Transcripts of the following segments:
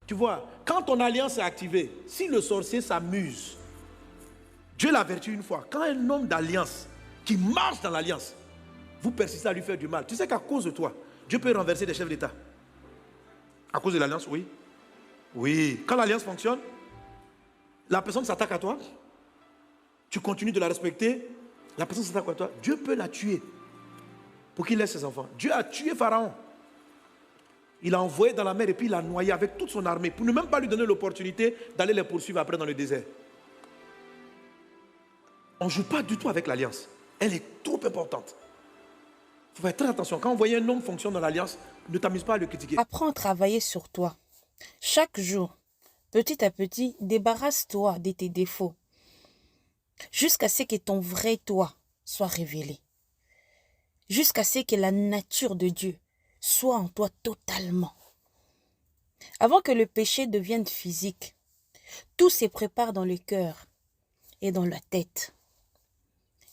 Tu vois, quand ton alliance est activée, si le sorcier s'amuse, Dieu l'avertit une fois, quand un homme d'alliance qui marche dans l'alliance, vous persistez à lui faire du mal, tu sais qu'à cause de toi, Dieu peut renverser des chefs d'État. À cause de l'alliance, oui. Oui, quand l'alliance fonctionne, la personne s'attaque à toi, tu continues de la respecter, la personne s'attaque à toi, Dieu peut la tuer pour qu'il laisse ses enfants. Dieu a tué Pharaon. Il l'a envoyé dans la mer et puis il l'a noyé avec toute son armée pour ne même pas lui donner l'opportunité d'aller les poursuivre après dans le désert. On ne joue pas du tout avec l'alliance. Elle est trop importante. Il faut faire très attention. Quand vous voyez un homme fonctionner dans l'alliance, ne t'amuse pas à le critiquer. Apprends à travailler sur toi. Chaque jour, petit à petit, débarrasse-toi de tes défauts. Jusqu'à ce que ton vrai toi soit révélé. Jusqu'à ce que la nature de Dieu soit en toi totalement. Avant que le péché devienne physique, tout se prépare dans le cœur et dans la tête.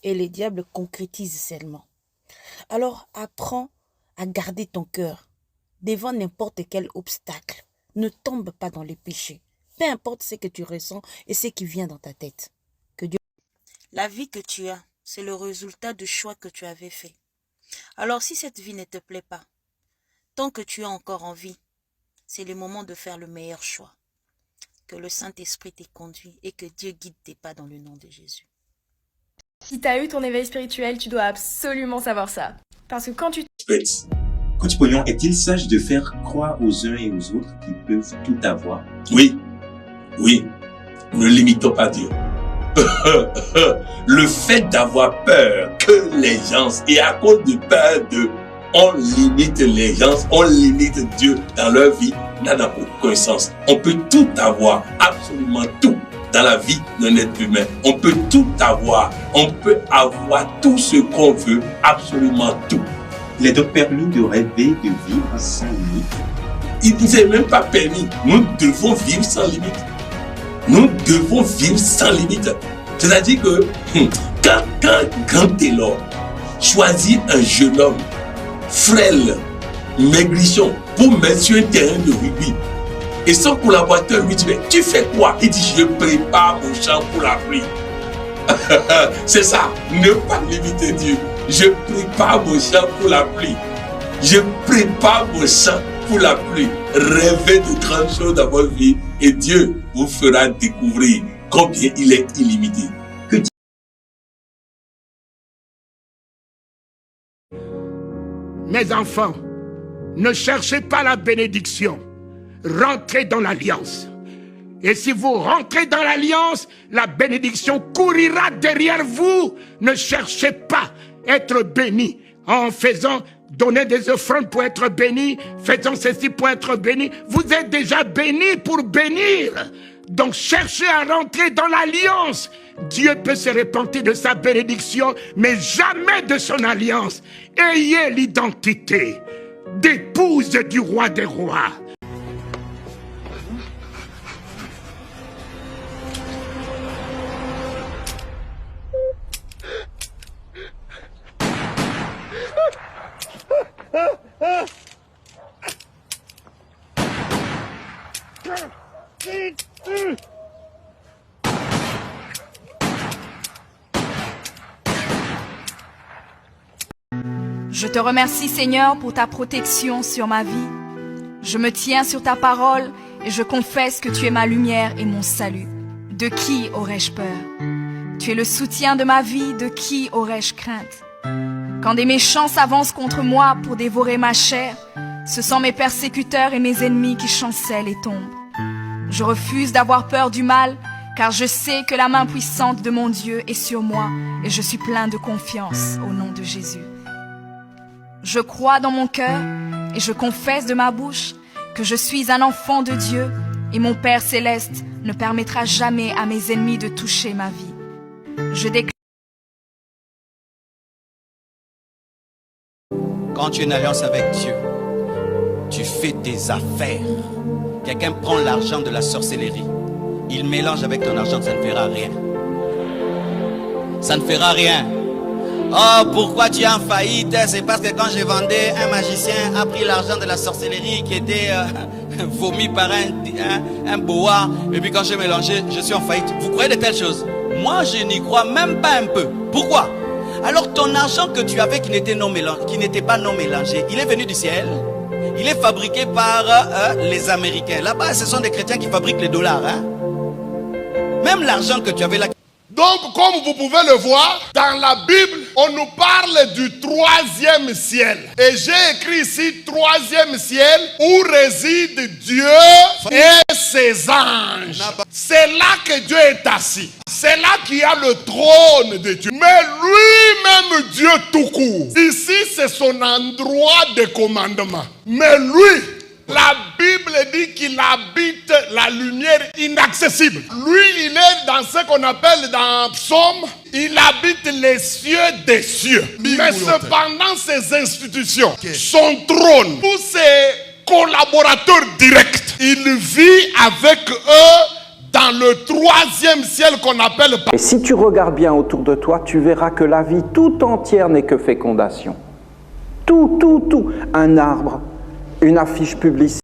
Et les diables concrétisent seulement. Alors apprends à garder ton cœur devant n'importe quel obstacle. Ne tombe pas dans les péchés. Peu importe ce que tu ressens et ce qui vient dans ta tête. Que Dieu... La vie que tu as, c'est le résultat du choix que tu avais fait. Alors si cette vie ne te plaît pas, tant que tu es encore en vie, c'est le moment de faire le meilleur choix. Que le Saint-Esprit t'ait conduit et que Dieu guide tes pas dans le nom de Jésus. Si tu as eu ton éveil spirituel, tu dois absolument savoir ça. Parce que quand tu... Coach Pognon, est-il sage de faire croire aux uns et aux autres qu'ils peuvent tout avoir? Oui, oui, ne limitons pas Dieu. Le fait d'avoir peur que les gens, et à cause de peur de, on limite les gens, on limite Dieu dans leur vie, n'a aucun sens. On peut tout avoir, absolument tout, dans la vie d'un être humain. On peut tout avoir, on peut avoir tout ce qu'on veut, absolument tout. Il est donc permis de rêver, de vivre sans limite. Il ne nous est même pas permis. Nous devons vivre sans limite. Nous devons vivre sans limite. C'est-à-dire que quand Taylor choisit un jeune homme frêle, maigrichon, pour mettre sur un terrain de rugby, et son collaborateur lui dit, mais tu fais quoi? Il dit, je prépare mon champ pour la pluie. C'est ça, ne pas limiter Dieu. Je prépare mon champ pour la pluie. Je prépare mon champ pour la pluie. Rêvez de grandes choses dans votre vie et Dieu vous fera découvrir combien il est illimité. Mes enfants, ne cherchez pas la bénédiction. Rentrez dans l'alliance. Et si vous rentrez dans l'alliance, la bénédiction courira derrière vous. Ne cherchez pas à être béni en faisant donner des offrandes pour être béni, faisant ceci pour être béni. Vous êtes déjà béni pour bénir. Donc cherchez à rentrer dans l'alliance. Dieu peut se repentir de sa bénédiction, mais jamais de son alliance. Ayez l'identité d'épouse du roi des rois. Je te remercie, Seigneur, pour ta protection sur ma vie. Je me tiens sur ta parole et je confesse que tu es ma lumière et mon salut. De qui aurais-je peur? Tu es le soutien de ma vie, de qui aurais-je crainte? Quand des méchants s'avancent contre moi pour dévorer ma chair, ce sont mes persécuteurs et mes ennemis qui chancellent et tombent. Je refuse d'avoir peur du mal, car je sais que la main puissante de mon Dieu est sur moi et je suis plein de confiance au nom de Jésus. Je crois dans mon cœur et je confesse de ma bouche que je suis un enfant de Dieu et mon Père céleste ne permettra jamais à mes ennemis de toucher ma vie. Je déclare. Quand tu es en alliance avec Dieu, tu fais tes affaires. Quelqu'un prend l'argent de la sorcellerie, il mélange avec ton argent, ça ne fera rien. Ça ne fera rien. Oh, pourquoi tu es en faillite? C'est parce que quand je vendais, un magicien a pris l'argent de la sorcellerie qui était vomi par un boa, et puis quand j'ai mélangé, je suis en faillite. Vous croyez de telles choses? Moi, je n'y crois même pas un peu. Pourquoi? Alors ton argent que tu avais qui n'était pas non mélangé, il est venu du ciel. Il est fabriqué par les Américains. Là-bas, ce sont des chrétiens qui fabriquent les dollars. Hein? Même l'argent que tu avais là. Donc, comme vous pouvez le voir, dans la Bible, on nous parle du troisième ciel. Et j'ai écrit ici, troisième ciel, où réside Dieu et ses anges. C'est là que Dieu est assis. C'est là qu'il y a le trône de Dieu. Mais lui-même, Dieu tout court. Ici, c'est son endroit de commandement. Mais lui, la Bible dit qu'il habite la lumière inaccessible. Lui, il est dans ce qu'on appelle dans Psaume, il habite les cieux des cieux. Mais cependant, ses institutions, son trône, tous ses collaborateurs directs, il vit avec eux dans le troisième ciel qu'on appelle... Et si tu regardes bien autour de toi, tu verras que la vie tout entière n'est que fécondation. Tout. Un arbre, une affiche publicitaire.